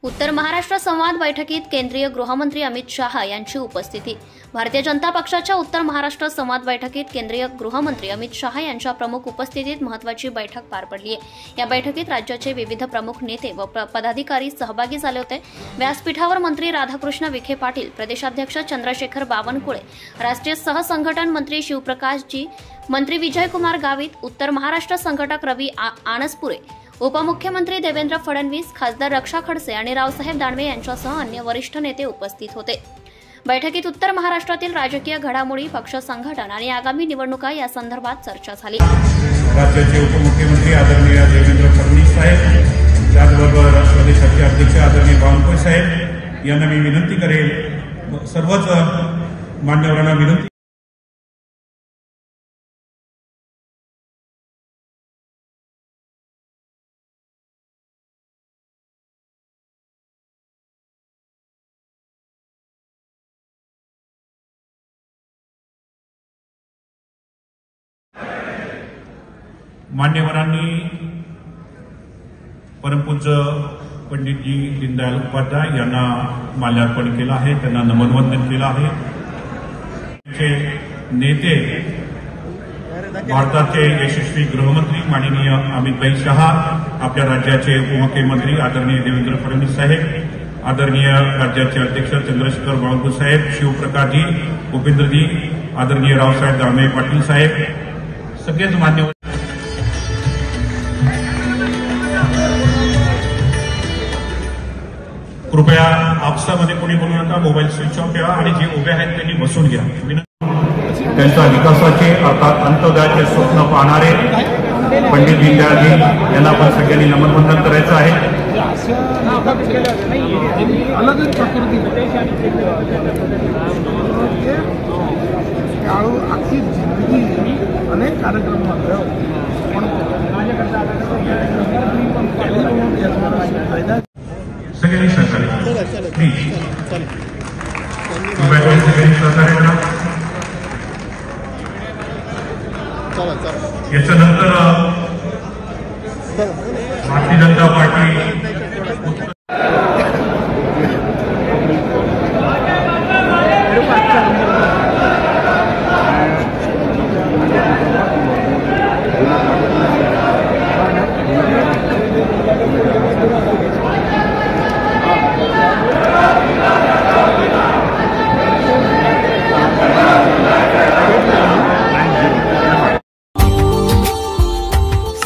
उत्तर महाराष्ट्र संवाद बैठकीत केंद्रीय गृहमंत्री अमित शहा यांची उपस्थिती। भारतीय जनता पक्षाच्या उत्तर महाराष्ट्र संवाद बैठकीत केंद्रीय गृहमंत्री अमित शहा यांच्या प्रमुख उपस्थितीत महत्त्वाची बैठक पार पडली आहे। या बैठकीत राज्याचे विविध प्रमुख नेते व पदाधिकारी सहभागी झाले होते। व्यासपीठावर मंत्री राधाकृष्ण विखे पाटील, प्रदेशाध्यक्ष चंद्रशेखर बावनकुळे, राष्ट्रीय सहसंघटन मंत्री शिवप्रकाशजी, मंत्री विजयकुमार गावित, उत्तर महाराष्ट्र संघटक रवी आणसपुरे, उपमुख्यमंत्री देवेंद्र फडणवीस, खासदार रक्षा खडसे आणि रावसाहेब दानवे यांच्यासह अन्य वरिष्ठ नेते उपस्थित होते। बैठकीत उत्तर महाराष्ट्रातील राजकीय घडामोडी, पक्ष संघटन आणि आगामी निवडणुका या संदर्भात चर्चा झाली। राज्याचे उपमुख्यमंत्री आदरणीय देवेंद्र फडणवीस साहेब, त्याचबरोबर प्रदेशाचे अध्यक्ष आदरणीय बावनकुळे साहेब यांना मी विनंती करेल, सर्वच मान्यवरांना विनंती मान्यवरांनी परमपूज्य पंडितजी दीनदयाल उपाध्याय यांना माल्यार्पण केलं आहे, त्यांना नमनवंदन केलं आहे। नेते भारताचे यशस्वी गृहमंत्री माननीय अमित शहा, आपल्या राज्याचे उपमुख्यमंत्री आदरणीय देवेंद्र फडणवीस साहेब, आदरणीय राज्याचे अध्यक्ष चंद्रशेखर बावनकुळे साहेब, शिवप्रकाशजी, उपेंद्रजी, आदरणीय रावसाहेब दानवे पाटील साहेब, सगळेच मान्यवर कृपया आपसामध्ये कोणी बोलू नका, मोबाईल स्विच ऑफ ठेवा आणि जे उभे आहेत त्यांनी बसून घ्या। त्यांच्या विकासाचे अर्थात अंत्योदयाचे स्वप्न पाहणारे पंडित दीनदयालजी यांना आपण सगळ्यांनी नमनवंदन करायचं आहे। अनेक कार्यक्रम सगळ्यांनी सहकार्य प्लीज, सगळ्यांनी सहकार्य करा। याच्यानंतर Bharatiya Janata party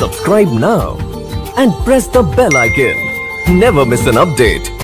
Subscribe now and press the bell icon. Never miss an update.